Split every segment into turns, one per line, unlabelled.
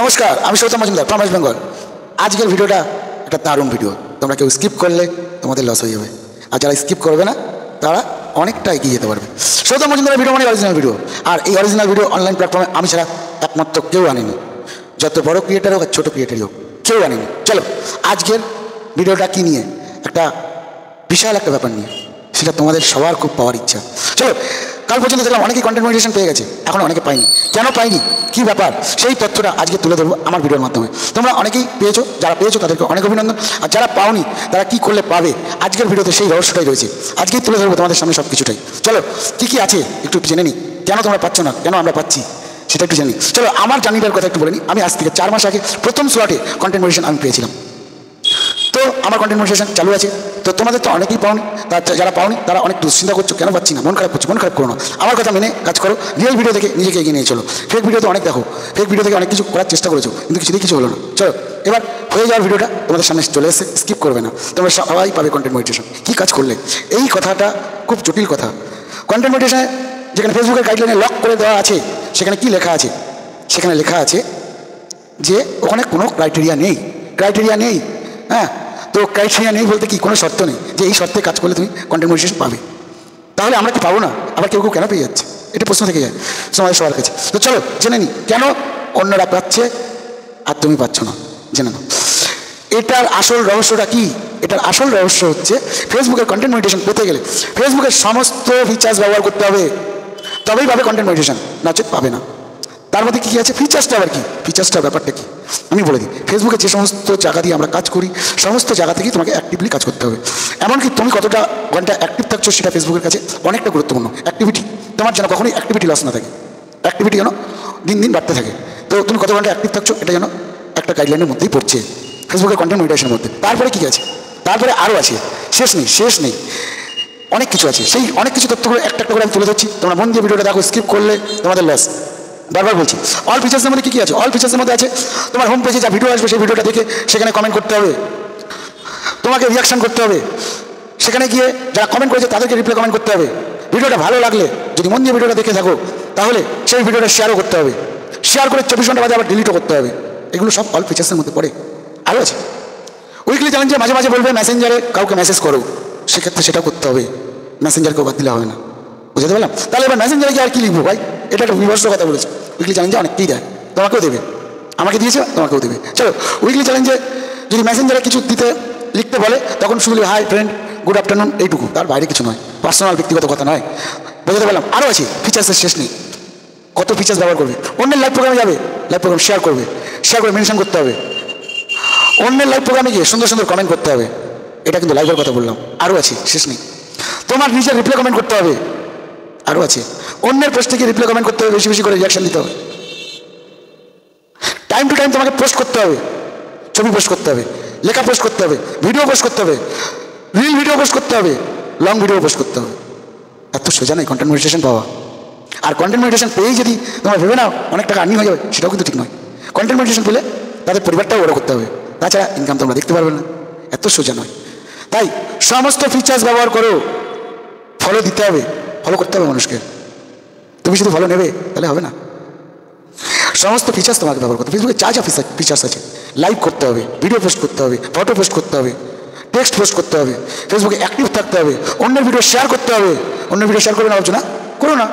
নমস্কার, আমি Soutam Majumdar from West Bengal. আজকের ভিডিওটা একটা দারুণ ভিডিও। তোমরা কেউ স্কিপ করলে তোমাদের লস হয়ে যাবে, আর যারা স্কিপ করবে না তারা অনেকটা এগিয়ে যেতে পারবে। সৌতম মজুমদারের ভিডিও মানে অরিজিনাল ভিডিও, আর এই অরিজিনাল ভিডিও অনলাইন প্ল্যাটফর্মে আমি ছাড়া একমাত্র কেউ আনেনি। যত বড় ক্রিয়েটার হোক আর ছোটো ক্রিয়েটারই হোক, কেউ আনেনি। চলো আজকের ভিডিওটা কী নিয়ে, একটা বিশাল একটা ব্যাপার নিয়ে, সেটা তোমাদের সবার খুব পাওয়ার ইচ্ছা। চলো, কাল পর্যন্ত দেখলাম অনেকেই কন্টেন্ট মনিটাইজেশন পেয়ে গেছে, এখন অনেকে পাইনি। কেন পাইনি, কী ব্যাপার, সেই তথ্যটা আজকে তুলে ধরবো আমার ভিডিওর মাধ্যমে। তোমরা অনেকেই পেয়েছো, যারা পেয়েছো তাদেরকে অনেক অভিনন্দন, আর যারা পাওনি তারা কী করলে পাবে, আজকের ভিডিওতে সেই রহস্যটাই রয়েছে। আজকেই তুলে ধরবো তোমাদের সামনে সব কিছুটাই। চলো কী কী আছে একটু জেনে নিই, কেন তোমরা পাচ্ছ না, কেন আমরা পাচ্ছি সেটা একটু জেনে নিই। চলো আমার জার্নিটার কথা একটু বলে নিই। আমি আজ থেকে 4 মাস আগে প্রথম স্লটে কন্টেন্ট মনিটাইজেশন আমি পেয়েছিলাম। তো আমার কন্টেন্ট মনিটাইজেশন চালু আছে। তো তোমাদের তো অনেকেই পাওনি, যারা পাওনি তারা অনেক দুশ্চিন্তা করছো, কেন পাচ্ছি না, মন খারাপ করছো। মন খারাপ করো না, আমার কথা মেনে কাজ করো। রিয়েল ভিডিও থেকে নিজেকে এগিয়ে নিয়ে চলো। ফেক ভিডিও তো অনেক দেখো, ফেক ভিডিও থেকে অনেক কিছু করার চেষ্টা করেছো, কিন্তু কিছুতেই কিছু হলো না। চলো এবার হয়ে যাওয়ার ভিডিওটা তোমাদের সামনে চলে এসে, স্কিপ করবে না, তোমরা সবাই পাবে কন্টেন্ট মনিটাইজেশন। কী কাজ করলে, এই কথাটা খুব জটিল কথা। কন্টেন্ট মনিটাইজেশনে যেখানে ফেসবুকের গাইডলাইনে লক করে দেওয়া আছে, সেখানে কি লেখা আছে, সেখানে লেখা আছে যে ওখানে কোনো ক্রাইটেরিয়া নেই। হ্যাঁ, তো ক্রাইটেরিয়া নেই বলতে কি, কোনো শর্ত নেই যে এই শর্তে কাজ করলে তুমি কন্টেন্ট মনিটাইজেশন পাবে। তাহলে আমরা কি পাবো না, আবার কেউ কেন পেয়ে যাচ্ছে, এটা প্রশ্ন থেকে যায় সমাজের সবার কাছে। তো চলো জেনে নিই কেন অন্যরা পাচ্ছে আর তুমি পাচ্ছ না, জেনে নাও। এটার আসল রহস্যটা কি? এটার আসল রহস্য হচ্ছে, ফেসবুকের কন্টেন্ট মনিটাইজেশন পেতে গেলে ফেসবুকের সমস্ত ফিচার্স ব্যবহার করতে হবে, তবেই পাবে কন্টেন্ট মনিটাইজেশন, নচেত পাবে না। তার মধ্যে কী আছে, ফিচার্সটা আবার কি, ফিচার্সটার ব্যাপারটা কি আমি বলে দিই। ফেসবুকে যে সমস্ত জায়গা দিয়ে আমরা কাজ করি, সমস্ত জায়গা থেকেই তোমাকে অ্যাক্টিভলি কাজ করতে হবে। এমনকি তুমি কতটা ঘন্টা অ্যাক্টিভ থাকছো সেটা ফেসবুকের কাছে অনেকটা গুরুত্বপূর্ণ। অ্যাক্টিভিটি তোমার যেন কখনোই অ্যাক্টিভিটি লস না থাকে, অ্যাক্টিভিটি যেন দিন দিন বাড়তে থাকে। তো তুমি কত ঘন্টা অ্যাক্টিভ থাকছো এটা যেন একটা গাইডলাইনের মধ্যেই পড়ছে, ফেসবুকের কন্টেন্ট মনিটাইজেশনের মধ্যে। তারপরে কী আছে, তারপরে আরও আছে, শেষ নেই, অনেক কিছু আছে। সেই অনেক কিছু তথ্যগুলো একটা একটা করে আমি তুলে ধরছি, তোমরা মন দিয়ে ভিডিওটা দেখো, স্কিপ করলে তোমাদের লস। বারবার বলছি, অল ফিচার্সের মধ্যে কী আছে, অল ফিচার্সের মধ্যে আছে তোমার হোম পেজে যা ভিডিও আসবে সেই ভিডিওটা দেখে সেখানে কমেন্ট করতে হবে, তোমাকে রিয়াকশান করতে হবে, সেখানে গিয়ে যারা কমেন্ট করেছে তাদেরকে রিপ্লাই কমেন্ট করতে হবে। ভিডিওটা ভালো লাগলে যদি মন দিয়ে ভিডিওটা দেখে থাকো তাহলে সেই ভিডিওটা শেয়ারও করতে হবে, শেয়ার করে 24 ঘন্টা বাদে আবার ডিলিটও করতে হবে। এগুলো সব অল ফিচার্সের মধ্যে পড়ে। আরও আছে উইকলি চ্যালেঞ্জে মাঝে মাঝে বলবে মেসেঞ্জারে কাউকে মেসেজ করো, সেক্ষেত্রে সেটা করতে হবে, মেসেঞ্জারকেও বাদ দিলে হবে না। বুঝতে পারলাম? তাহলে এবার মেসেঞ্জারে কি আর কি লিখবো ভাই, এটা একটা বিভৎস কথা বলেছে। উইকলি চ্যালেঞ্জে অনেককেই দেয়, তোমাকেও দেবে, আমাকে দিয়েছে, তোমাকেও দেবে। চলো উইকলি চ্যালেঞ্জে যদি মেসেঞ্জারে কিছু লিখতে বলে তখন শুধু হাই ফ্রেন্ড, গুড আফটারনুন, এইটুকু, তার বাইরে কিছু নয়, পার্সোনাল ব্যক্তিগত কথা নয়। বুঝতে পারলাম? আরও আছে, ফিচার্সের শেষ নেই, কত ফিচার্স ব্যবহার করবে। অন্যের লাইভ প্রোগ্রামে যাবে, লাইভ প্রোগ্রাম শেয়ার করে মেনশন করতে হবে, অন্যের লাইভ প্রোগ্রামে গিয়ে সুন্দর সুন্দর কমেন্ট করতে হবে। এটা কিন্তু লাইভের কথা বললাম। আরও আছে, শেষ নেই। তোমার নিজের রিপ্লাই কমেন্ট করতে হবে। আরও আছে, অন্যের পোস্টে গিয়ে রিপ্লাই কমেন্ট করতে হবে, বেশি বেশি করে রিয়াকশন দিতে হবে। টাইম টু টাইম তোমাকে পোস্ট করতে হবে, ছবি পোস্ট করতে হবে, লেখা পোস্ট করতে হবে, ভিডিও পোস্ট করতে হবে, রিল ভিডিও পোস্ট করতে হবে, লং ভিডিও পোস্ট করতে হবে। এত সোজা নয় কন্টেন্ট মনিটাইজেশন পাওয়া। আর কন্টেন্ট মনিটাইজেশন পেয়েই যদি তোমার ভেবে নাও অনেক টাকা আর্নিং হয়ে যাবে, সেটাও কিন্তু ঠিক নয়। কন্টেন্ট মনিটাইজেশন পেলে তাদের পরিবারটাও বড় করতে হবে, তাছাড়া ইনকাম তোমরা দেখতে পারবে না। এত সোজা নয়। তাই সমস্ত ফিচার্স ব্যবহার করো, ফলো দিতে হবে, ফলো করতে হবে মানুষকে। তুমি শুধু ফলো নেবে তাহলে হবে না, সমস্ত ফিচার্স তোমাকে ব্যবহার করতে হবে। ফেসবুকে যা ফিচার্স আছে, লাইভ করতে হবে, ভিডিও পোস্ট করতে হবে, ফটো পোস্ট করতে হবে, টেক্সট পোস্ট করতে হবে, ফেসবুকে অ্যাক্টিভ থাকতে হবে, অন্যের ভিডিও শেয়ার করতে হবে। অন্যের ভিডিও শেয়ার করবে না ভাবছো না, করো না,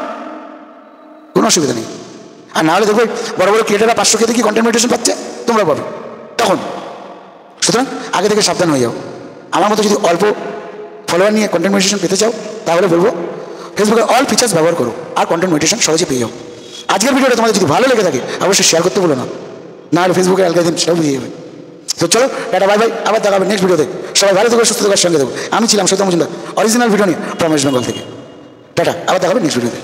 কোনো অসুবিধা নেই। আর নাহলে দেখবে বড় বড় ক্রিয়েটাররা 500 খেতে কি কন্টেন্ট মনিটাইজেশন পাচ্ছে, তোমরা পাবে তখন। সুতরাং আগে থেকে সাবধান হয়ে যাও। আমার মতো যদি অল্প ফলোয়ার নিয়ে কন্টেন্ট মনিটাইজেশন পেতে চাও তাহলে বলবো ফেসবুকের অল ফিচার্স ব্যবহার করো, আর কন্টেন্ট মনিটাইজেশন সহজে পেয়ে যাও। আজকের ভিডিওটা তোমাদের যদি ভালো লেগে থাকে অবশ্যই শেয়ার করতে বলো না, নাহলে ফেসবুকের অ্যালগরিদম সেটাও বুঝে যাবে। তো চলো টাটা, বাই বাই, আবার দেখা হবে নেক্সট ভিডিওতে। সবাই ভালো থেকো, সুস্থ থাকার সঙ্গে দেবো। আমি ছিলাম সৌতম মজুমদার, অরিজিনাল ভিডিও নিয়ে ফ্রম ওয়েস্ট বেঙ্গল থেকে। টাটা, আবার দেখা হবে নেক্সট ভিডিওতে।